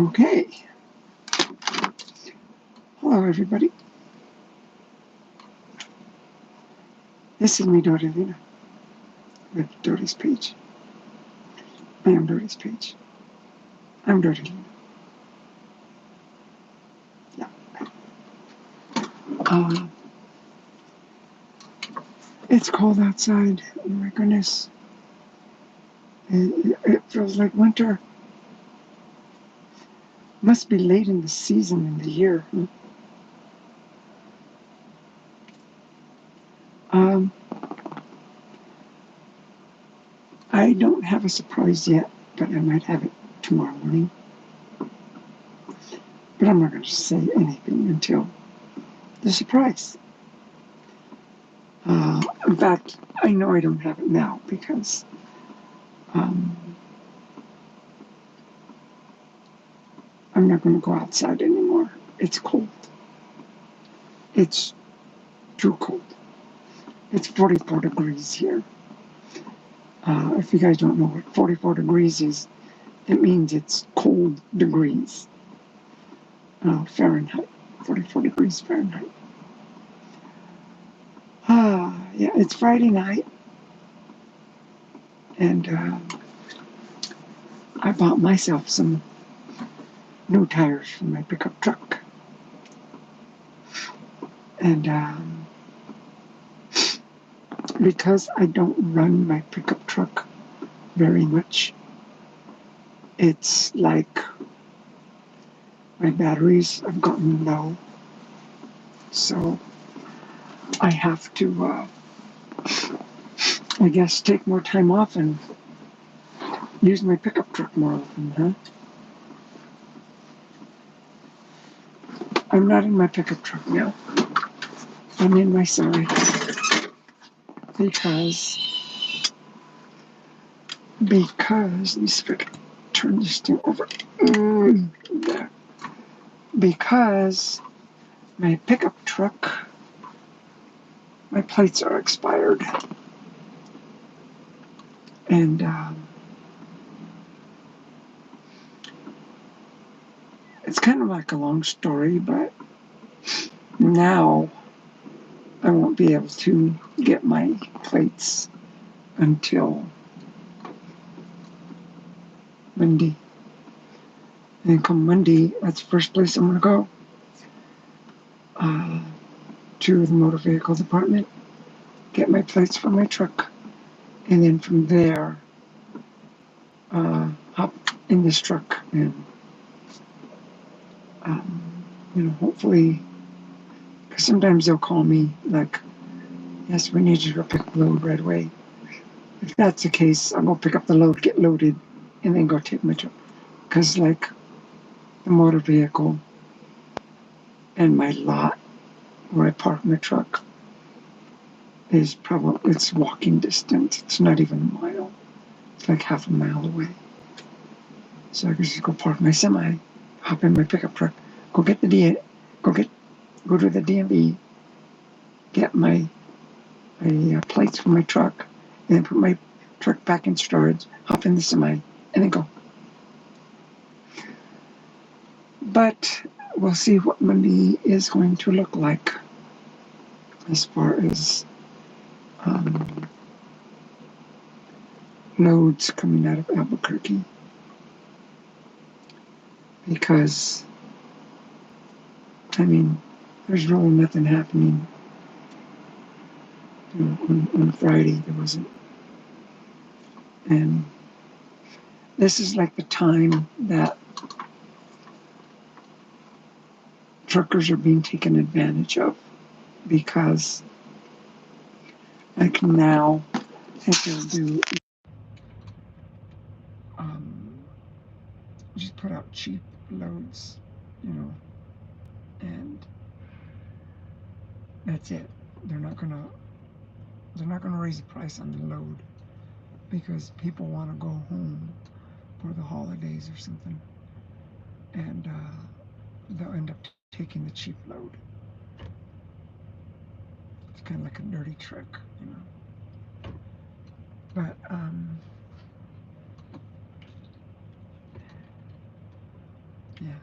Okay. Hello, everybody. This is me, Dori Luna, with Dori's Page. I am Dori's Page. I'm Dori Luna. Yeah. It's cold outside. Oh my goodness. It feels like winter. Must be late in the season in the year. Huh? I don't have a surprise yet, but I might have it tomorrow morning. But I'm not going to say anything until the surprise. In fact, I know I don't have it now because I'm not going to go outside anymore. It's cold. It's too cold. It's 44 degrees here. If you guys don't know what 44 degrees is, it means it's cold degrees. Fahrenheit. 44 degrees Fahrenheit. Yeah, it's Friday night. And I bought myself some new tires for my pickup truck. And because I don't run my pickup truck very much, it's like my batteries have gotten low. So I have to, I guess, take more time off and use my pickup truck more often, huh? I'm not in my pickup truck now. I'm in my semi because let me see if I can turn this thing over. There. Because my pickup truck, my plates are expired. And it's kind of like a long story, but now I won't be able to get my plates until Monday. And then come Monday, that's the first place I'm going to go. To the motor vehicle department, get my plates for my truck, and then from there, hop in this truck and, hopefully, because sometimes they'll call me like, yes, we need you to pick up the load right away. If that's the case, I'll go pick up the load, get loaded, and then go take my truck. Because, like, the motor vehicle and my lot where I park my truck is probably, it's walking distance. It's not even a mile. It's like half a mile away. So I can just go park my semi, hop in my pickup truck, go to the DMV, get my plates for my truck, and then put my truck back in storage, hop in the semi, and then go. But we'll see what Monday is going to look like as far as loads coming out of Albuquerque. Because, I mean, there's really nothing happening. On Friday there wasn't. And this is like the time that truckers are being taken advantage of, because I can now think they'll do just put out cheap loads, and that's it. They're not gonna raise the price on the load because people want to go home for the holidays or something, and they'll end up taking the cheap load. It's kind of like a dirty trick, But Yeah.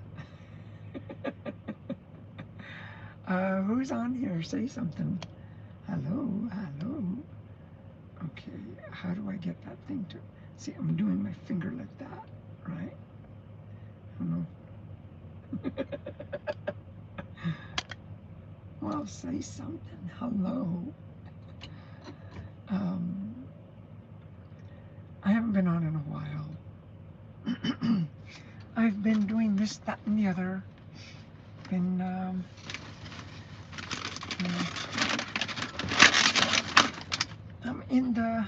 Who's on here? Say something. Hello, hello. Okay, how do I get that thing to... See, I'm doing my finger like that, right? I don't know. Well, say something. Hello. Um, I haven't been on in a while. I've been doing this, that, and the other. Been, I'm in the...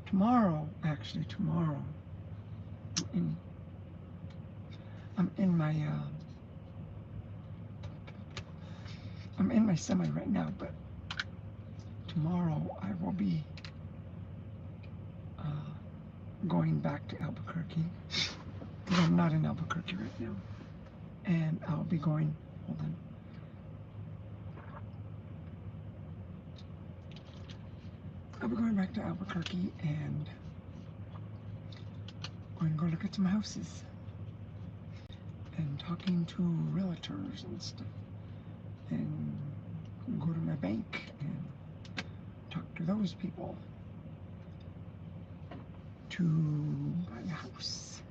Tomorrow, actually, tomorrow. I'm in my, I'm in my semi right now, but tomorrow I will be going back to Albuquerque, because I'm not in Albuquerque right now, and I'll be going, hold on, I'll be going back to Albuquerque and going to go look at some houses and talking to realtors and stuff, and go to my bank and talk to those people to buy a house.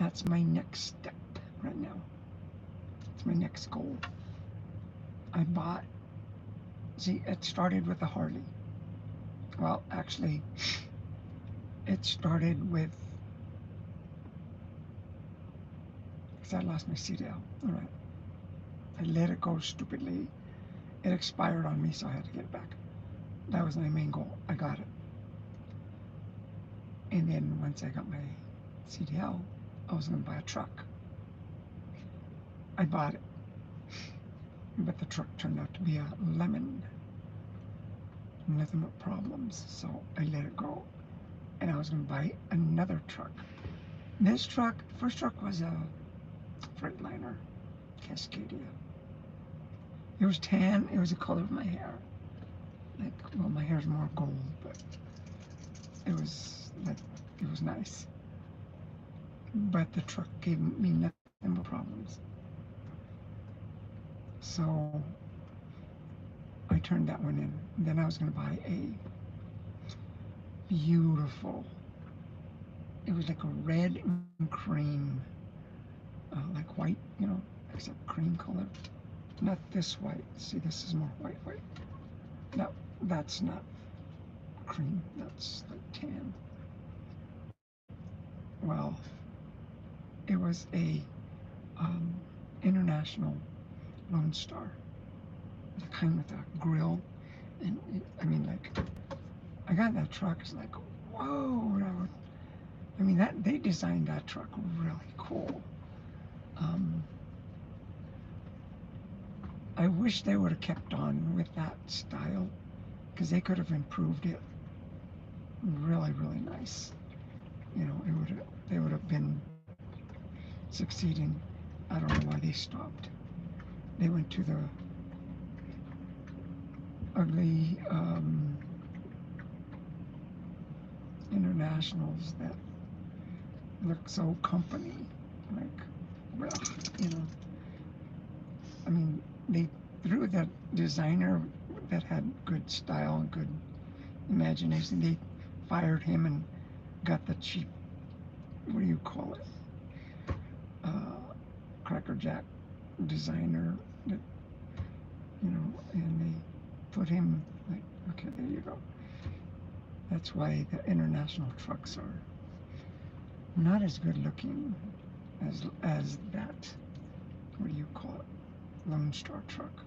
That's my next step right now. It's my next goal. I bought, see, it started with a Harley. Well, actually, it started with, because I lost my CDL. All right. I let it go stupidly. It expired on me, so I had to get it back. That was my main goal. I got it. And then once I got my CDL, I was going to buy a truck. I bought it. But the truck turned out to be a lemon. Nothing but problems. So I let it go. And I was going to buy another truck. This truck, first truck was a Freightliner Cascadia. It was tan. It was the color of my hair. Like, well, my hair's more gold, but it was like, it was nice. But the truck gave me nothing but problems. So I turned that one in. Then I was going to buy a beautiful, it was like a red and cream, like white, you know, except cream color. Not this white. See, this is more white. No, that's not cream. That's like tan. Well, it was a international Lone Star, the kind with a grill, and it, I mean, like, I got that truck. It's like, whoa! I mean, that they designed that truck really cool. I wish they would have kept on with that style, because they could have improved it really, really nice. You know, they would have been succeeding. I don't know why they stopped. They went to the ugly internationals that look so company, like, well, you know. I mean, they threw that designer that had good style and good imagination. They fired him and got the cheap, what do you call it? Cracker Jack designer that, you know, and they put him like, okay, there you go. That's why the international trucks are not as good looking as that, what do you call it? Lone Star truck.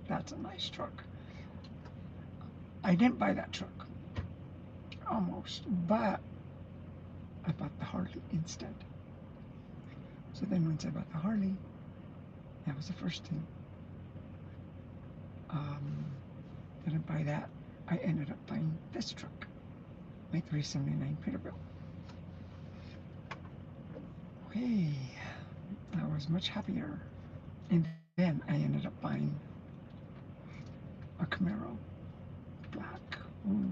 That's a nice truck. I didn't buy that truck, almost, but I bought the Harley instead. So then once I bought the Harley, that was the first thing. Didn't buy that. I ended up buying this truck, my 379 Peterbilt. Okay, I was much happier. And then I ended up buying a Camaro, black. Ooh,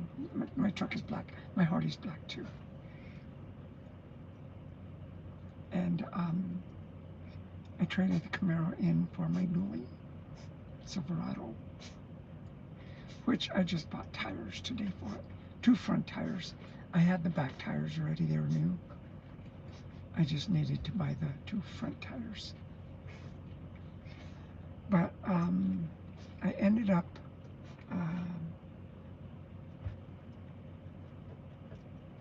my truck is black. My Harley's black too. and I traded the Camaro in for my dually Silverado, which I just bought tires today for it. 2 front tires. I had the back tires already, they were new. I just needed to buy the 2 front tires. But I ended up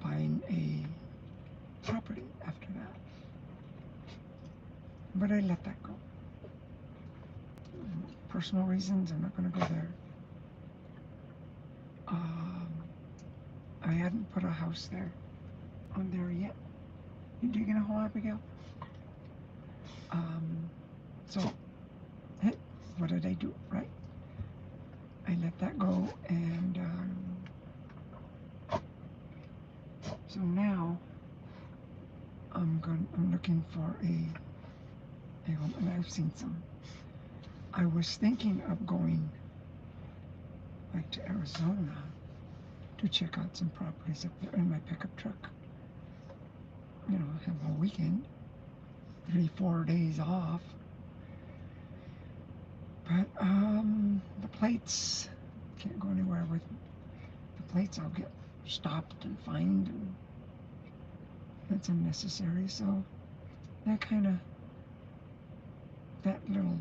buying a property after that. But I let that go. Personal reasons, I'm not going to go there. I hadn't put a house there on there yet. You digging a hole, Abigail? So, hey, what did I do, right? I let that go, and so now I'm looking for a home, and I've seen some. I was thinking of going like to Arizona to check out some properties up there in my pickup truck. You know, have a weekend, 3-4 days off. But the plates, can't go anywhere with the plates. I'll get stopped and fined, and that's unnecessary. So that little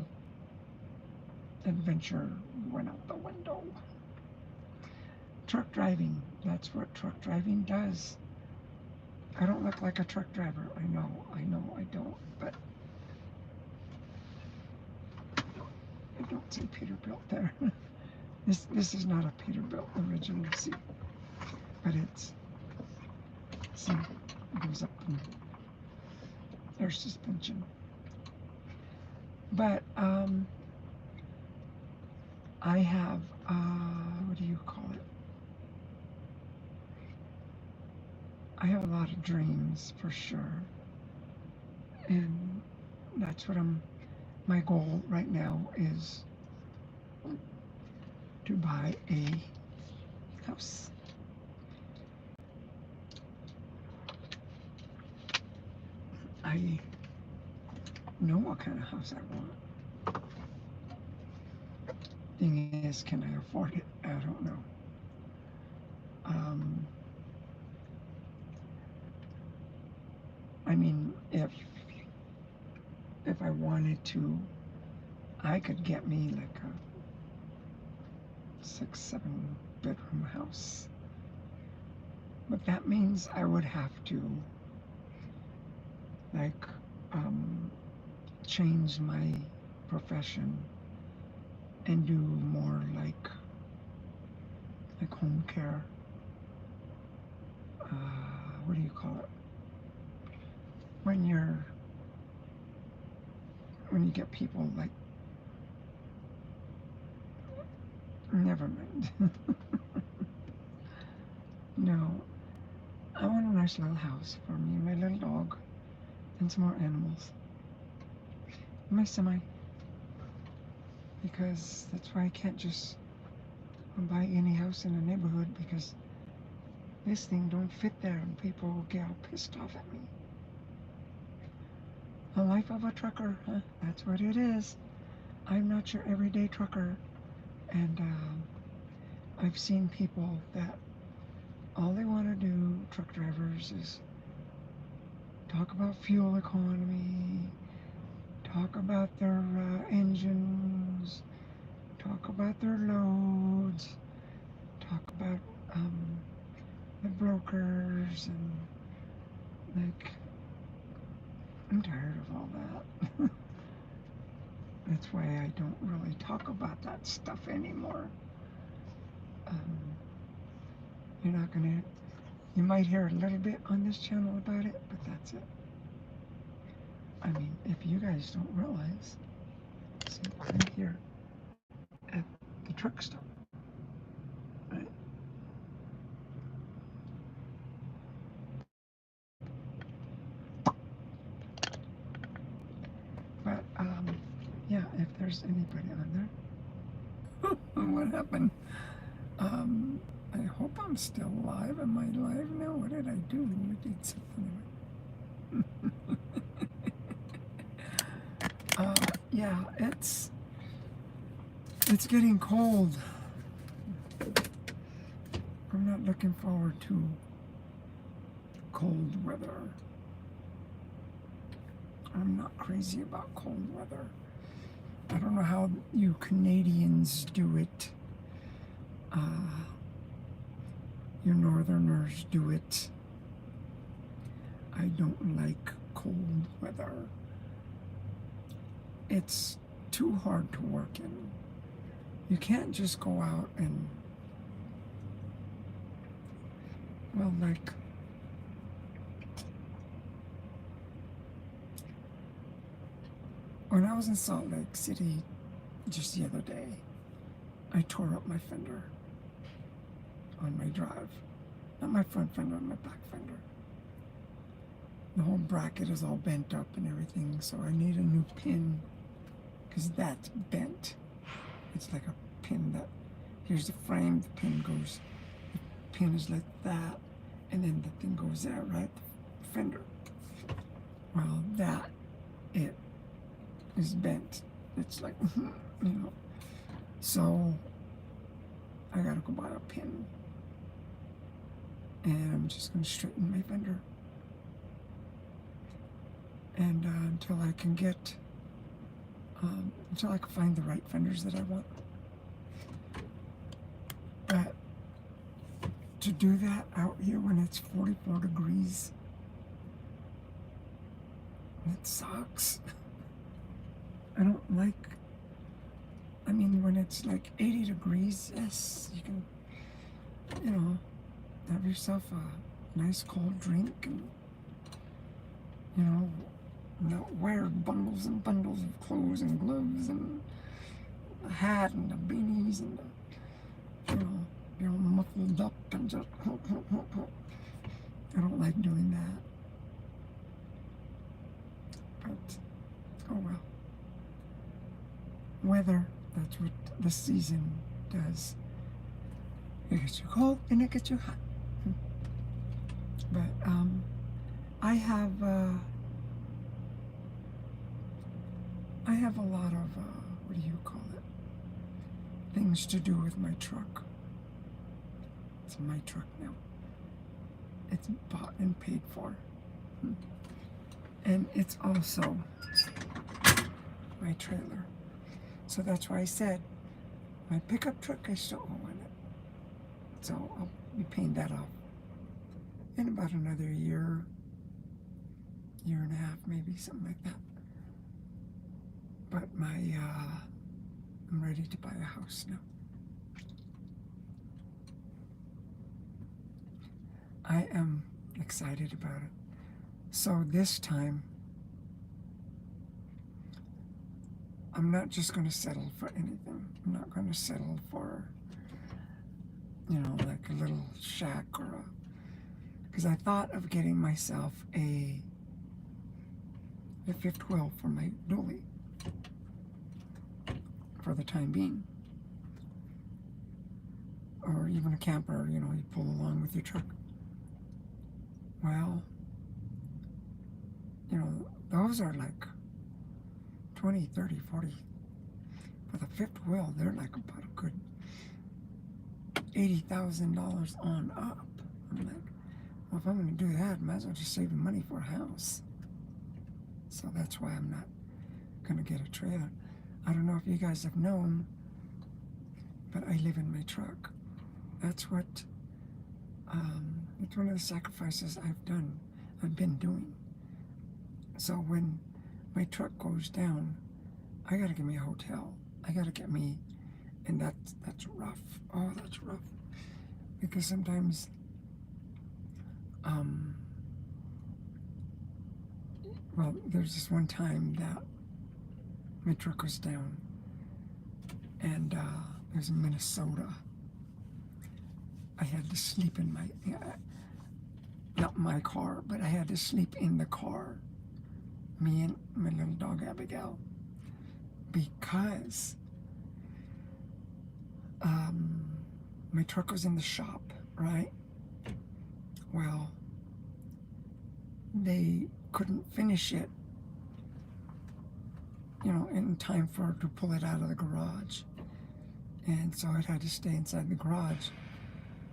adventure went out the window. Truck driving, that's what truck driving does. I don't look like a truck driver. I know I don't, but I don't see Peterbilt there. This is not a Peterbilt original, see, but see, it goes up in air suspension. But I have what do you call it? I have a lot of dreams for sure, and that's what my goal right now is to buy a house. I know what kind of house I want. Thing is, can I afford it? I don't know. I mean, if I wanted to, I could get me like a 6-7 bedroom house. But that means I would have to like change my profession and do more like home care. What do you call it? When you get people like, never mind. No, I want a nice little house for me and my little dog and some more animals. My semi. Because that's why I can't just buy any house in a neighborhood, because this thing don't fit there and people will get all pissed off at me. The life of a trucker, huh? That's what it is. I'm not your everyday trucker. And I've seen people that all they want to do, truck drivers, is talk about fuel economy, talk about their engines, talk about their loads, talk about the brokers, and like, I'm tired of all that. That's why I don't really talk about that stuff anymore. You might hear a little bit on this channel about it, but that's it. I mean, if you guys don't realize, see, I'm here at the truck stop, right? But yeah, if there's anybody on there, what happened? I hope I'm still live. Am I live now? What did I do? I did something. yeah, it's getting cold. I'm not looking forward to cold weather. I'm not crazy about cold weather. I don't know how you Canadians do it. You Northerners do it. I don't like cold weather. It's too hard to work in. You can't just go out and, well, like, when I was in Salt Lake City just the other day, I tore up my fender on my drive. Not my front fender, my back fender. The whole bracket is all bent up and everything, so I need a new pin because that's bent. It's like a pin that, here's the frame, the pin goes, the pin is like that, and then the thing goes there, right? The fender. Well, that, it is bent. It's like, So, I gotta go buy a pin. And I'm just gonna straighten my fender. And until I can get, until I can find the right fenders that I want. But to do that out here when it's 44 degrees, it sucks. I don't like, I mean, when it's like 80 degrees, yes, you can, have yourself a nice cold drink and, not wear bundles and bundles of clothes and gloves and a hat and the beanies and the, you're all muffled up and just, I don't like doing that. But, oh well. Weather, that's what the season does. It gets you cold and it gets you hot. But I have a lot of what do you call it? Things to do with my truck. It's my truck now. It's bought and paid for. And it's also my trailer. So that's why I said my pickup truck, I still own it. So I'll be paying that off in about another year and a half, maybe, something like that. But I'm ready to buy a house now. I am excited about it. So this time, I'm not just going to settle for anything. I'm not going to settle for, like a little shack or because I thought of getting myself a fifth wheel for my dually for the time being. Or even a camper, you pull along with your truck. Well, those are like 20, 30, 40. For the fifth wheel, they're like about a good $80,000 on up. I'm like, well, if I'm going to do that, I might as well just save the money for a house. So that's why I'm not going to get a trailer. I don't know if you guys have known, but I live in my truck. That's what, it's one of the sacrifices I've been doing. So when my truck goes down, I gotta get me a hotel. I gotta get me, and that's rough. Oh, that's rough. Because sometimes, well, there's this one time that my truck was down, and it was in Minnesota. I had to sleep in not my car, but I had to sleep in the car. Me and my little dog Abigail, because my truck was in the shop, right? Well, they couldn't finish it in time for her to pull it out of the garage. And so it had to stay inside the garage.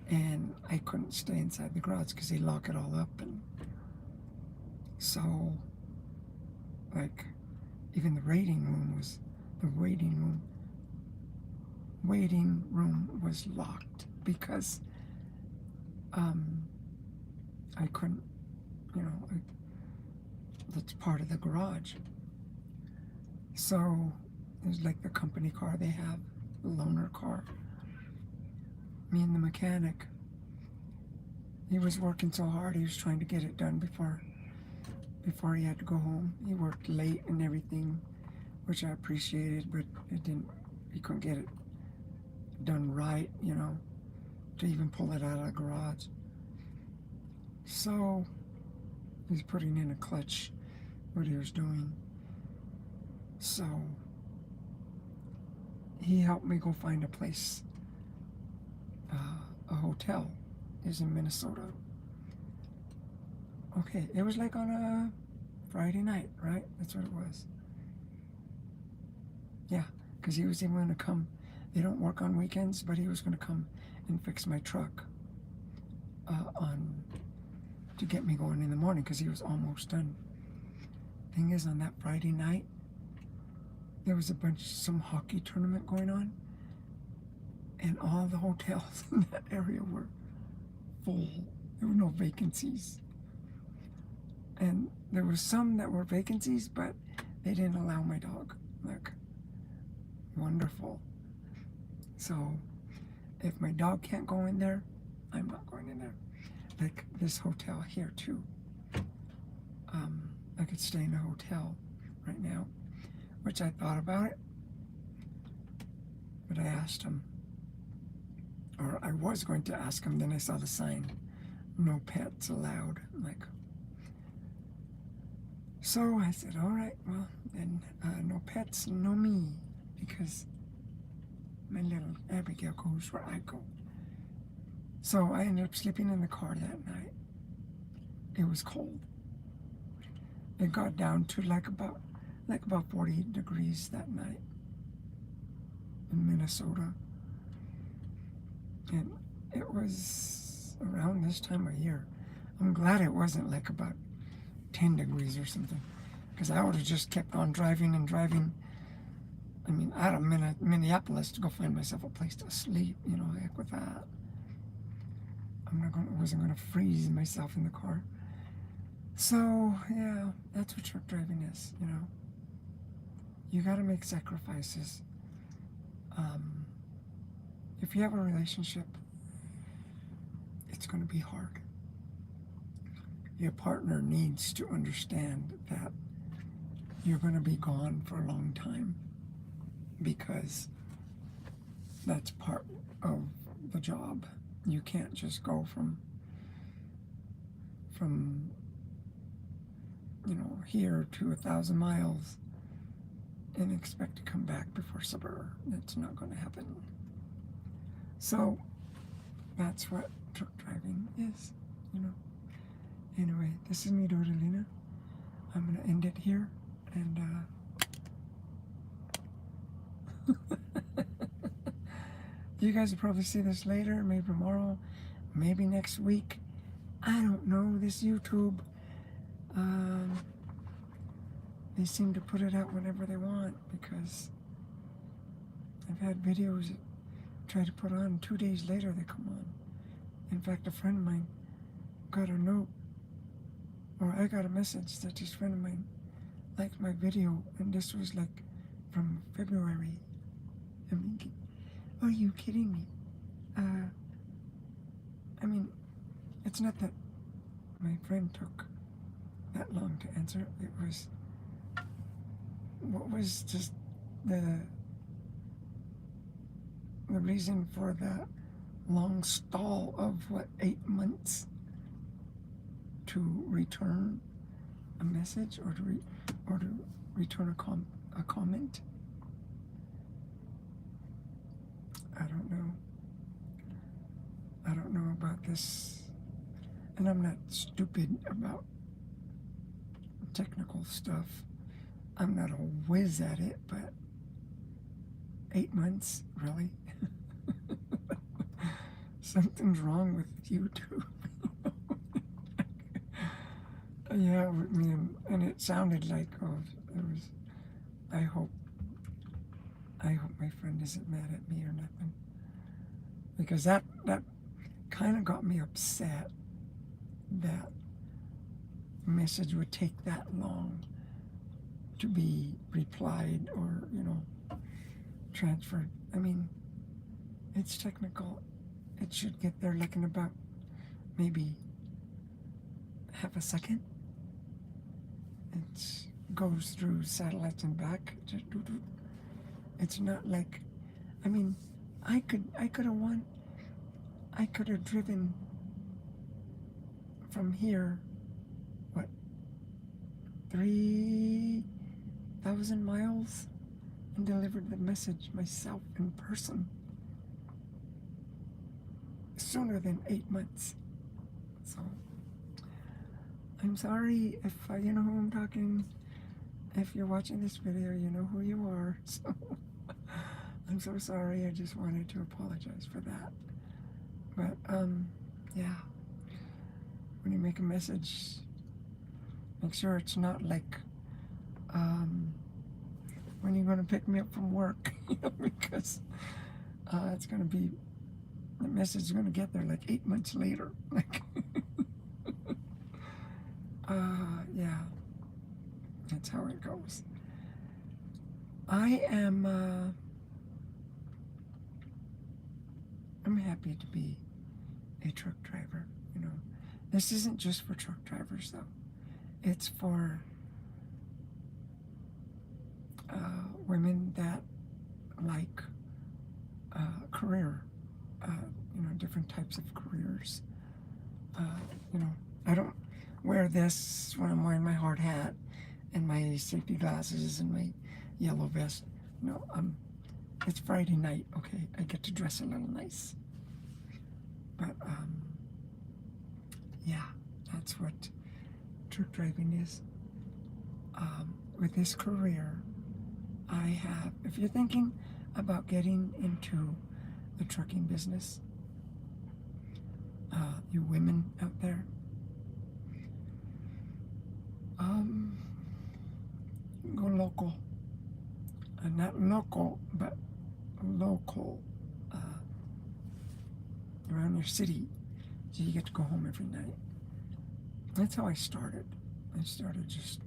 And I couldn't stay inside the garage because they lock it all up. And so, like, even the waiting room was locked because I couldn't, that's part of the garage. So it was like the company car they have, the loaner car. Me and the mechanic, he was working so hard, he was trying to get it done before he had to go home. He worked late and everything, which I appreciated, but he couldn't get it done right, to even pull it out of the garage. So he's putting in a clutch, what he was doing. So he helped me go find a place, a hotel. Is in Minnesota. Okay, it was like on a Friday night, right? That's what it was. Yeah, because he was even going to come. They don't work on weekends, but he was going to come and fix my truck to get me going in the morning because he was almost done. Thing is, on that Friday night, there was some hockey tournament going on, and all the hotels in that area were full. There were no vacancies. And there were some that were vacancies, but they didn't allow my dog. Like, wonderful. So, if my dog can't go in there, I'm not going in there. Like this hotel here, too. I could stay in a hotel right now, which I thought about it. But I asked him, or I was going to ask him, then I saw the sign, no pets allowed. Like, so I said, all right, well, then no pets, no me, because my little Abigail goes where I go. So I ended up sleeping in the car that night. It was cold. It got down to like about 40 degrees that night in Minnesota. And it was around this time of year. I'm glad it wasn't like about 10 degrees or something, because I would have just kept on driving and driving. I mean, out of Minneapolis to go find myself a place to sleep. Heck with that. Wasn't gonna freeze myself in the car. So yeah, that's what truck driving is. You got to make sacrifices. If you have a relationship, it's going to be hard. Your partner needs to understand that you're going to be gone for a long time, because that's part of the job. You can't just go from here to 1,000 miles and expect to come back before supper. That's not going to happen. So that's what truck driving is, Anyway, this is me, Doralina. I'm going to end it here, and you guys will probably see this later, maybe tomorrow, maybe next week. I don't know, this YouTube, they seem to put it out whenever they want, because I've had videos that try to put on, 2 days later they come on. In fact, a friend of mine got a note, or I got a message that this friend of mine liked my video, and this was like from February. I mean, are you kidding me? I mean, it's not that my friend took that long to answer. It was, what was just the reason for the long stall of 8 months to return a message, or to return a comment? I don't know. I don't know about this, and I'm not stupid about technical stuff. I'm not a whiz at it, but 8 months, really? Something's wrong with YouTube. Yeah, with me, and it sounded like, oh, it was, I hope, I hope my friend isn't mad at me or nothing. Because that kind of got me upset that message would take that long to be replied or, transferred. I mean, it's technical. It should get there like in about maybe half a second. It goes through satellites and back. It's not like, I mean, I could have driven from here, what, 3,000 miles and delivered the message myself in person sooner than 8 months. So I'm sorry if you know who I'm talking. If you're watching this video, you know who you are. So I'm so sorry. I just wanted to apologize for that. But yeah, when you make a message, make sure it's not like when you're going to pick me up from work, because it's going to be, the message is going to get there like 8 months later. Like, yeah, that's how it goes. I am, I'm happy to be a truck driver, This isn't just for truck drivers, though. It's for women that like career, different types of careers. I don't wear this when I'm wearing my hard hat and my safety glasses and my yellow vest. No, it's Friday night, okay? I get to dress a little nice. But, yeah, that's what truck driving is. With this career, I have, if you're thinking about getting into the trucking business, you women out there, go local. Not local, but local, around your city, so you get to go home every night. That's how I started. I started just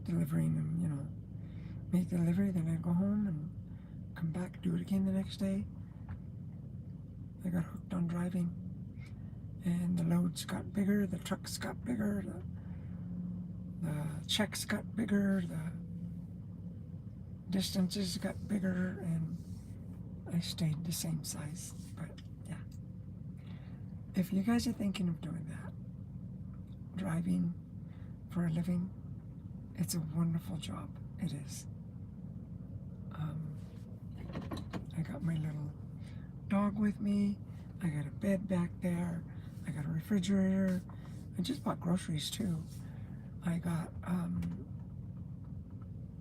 delivering them, make the delivery, then I'd go home and come back, do it again the next day. I got hooked on driving, and the loads got bigger, the trucks got bigger, the checks got bigger, the distances got bigger, and I stayed the same size. But yeah, if you guys are thinking of doing that, driving for a living, it's a wonderful job. It is. I got my little dog with me. I got a bed back there. I got a refrigerator. I just bought groceries too. I got,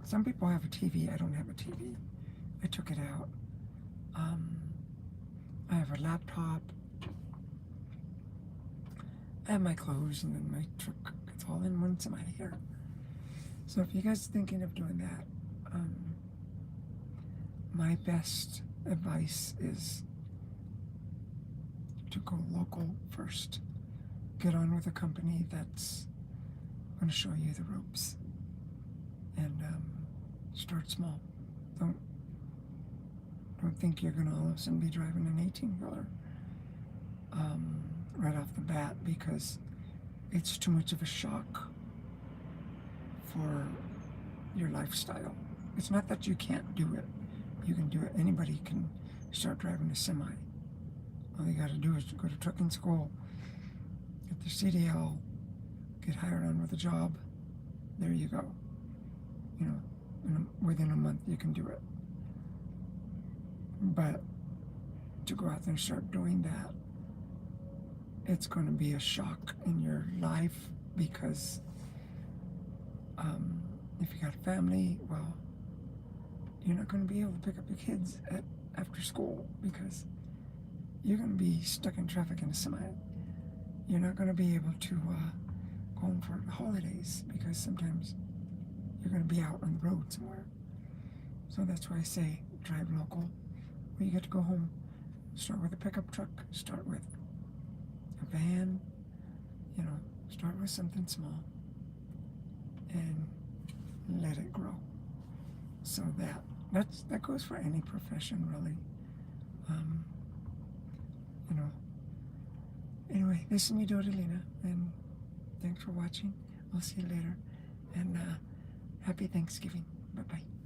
some people have a TV. I don't have a TV. I took it out. I have a laptop. I have my clothes, and then my truck. It's all in one semi here. So if you guys are thinking of doing that, my best advice is to go local first. Get on with a company that's going to show you the ropes, and start small. Don't think you're going to all of a sudden be driving an 18-wheeler right off the bat, because it's too much of a shock for your lifestyle. It's not that you can't do it. You can do it. Anybody can start driving a semi. All you got to do is go to trucking school, get the CDL, get hired on with a job. There you go. Within a month you can do it. But to go out there and start doing that, it's going to be a shock in your life, because If you got a family, well, you're not going to be able to pick up your kids after school because you're going to be stuck in traffic in a semi. You're not going to be able to go home for the holidays because sometimes you're going to be out on the road somewhere. So that's why I say drive local. When you get to go home, start with a pickup truck, start with a van, start with something small and let it grow. So that goes for any profession, really. Anyway, this is me, Doralina, and thanks for watching. I'll see you later, and happy Thanksgiving. Bye-bye.